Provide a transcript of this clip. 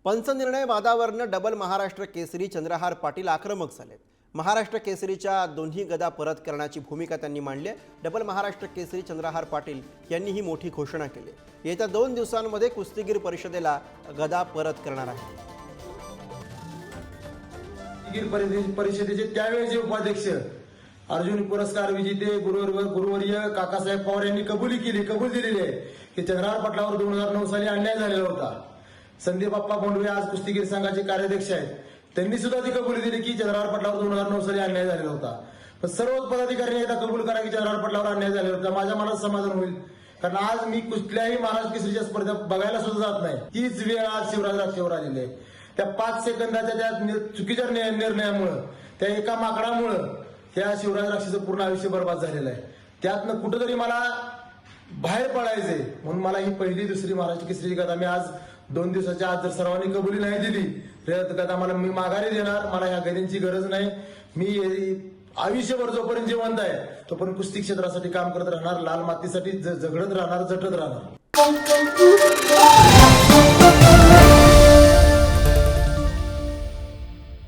पंचनिर्णय वादावरनं double Maharashtra Kesari Chandrahar Patil आक्रमक झालेत। महाराष्ट्र केसरीच्या दोन्ही गदा परत करण्याची भूमिका त्यांनी मांडली आहे। डबल महाराष्ट्र केसरी चंद्रहार पाटील यांनी ही मोठी घोषणा केली। येत्या 2 दिवसांमध्ये कुस्तीगीर परिषदेला गदा परत करणार आहे। कुस्तीगीर परिषदेचे त्यावेळेचे उपाध्यक्ष अर्जुन पुरस्कार विजेते गुरुवर्य काकासाहेब पवार यांनी कबूल दिलेली आहे की चंद्रहार पाटलावर 2009 साली अन्याय झालेला होता। संदीप बाप्पा बोंडवे आज कुस्तीगीर संघाचे कार्याध्यक्ष आहेत, त्यांनी सुद्धा ती कबुली दिली की चंद्रहार पाटलावर 2009 साली अन्याय झालेला होता। पण सर्व पदाधिकाऱ्यांनी एकदा कबूल करा की चंद्रहार पाटलावर अन्याय झालेला होता, माझ्या मनात समाधान होईल। कारण आज मी कुठल्याही महाराष्ट्र केसरीच्या स्पर्धा बघायला सुद्धा जात नाही। हीच वेळ आज शिवराज राक्षेवर आलेली आहे। त्या 5 सेकंदाच्या त्या चुकीच्या निर्णयामुळे, त्या एका माकडामुळे त्या शिवराज राक्षेचं पूर्ण आयुष्य बर्बाद झालेलं आहे। त्यातनं कुठंतरी मला बाहेर पडायचंय, म्हणून मला ही पहिली दुसरी महाराष्ट्र केसरीची गदा मी आज 2 दिवसाच्या आत जर सर्वांनी कबुली नाही दिली तर गदा मी माघारी देणार। मला ह्या गदांची गरज नाही। मी आयुष्यभर जोपर्यंत जिवंत आहे तोपर्यंत कुस्ती क्षेत्रासाठी काम करत राहणार, लाल मातीसाठी झगडत राहणार, झटत राहणार।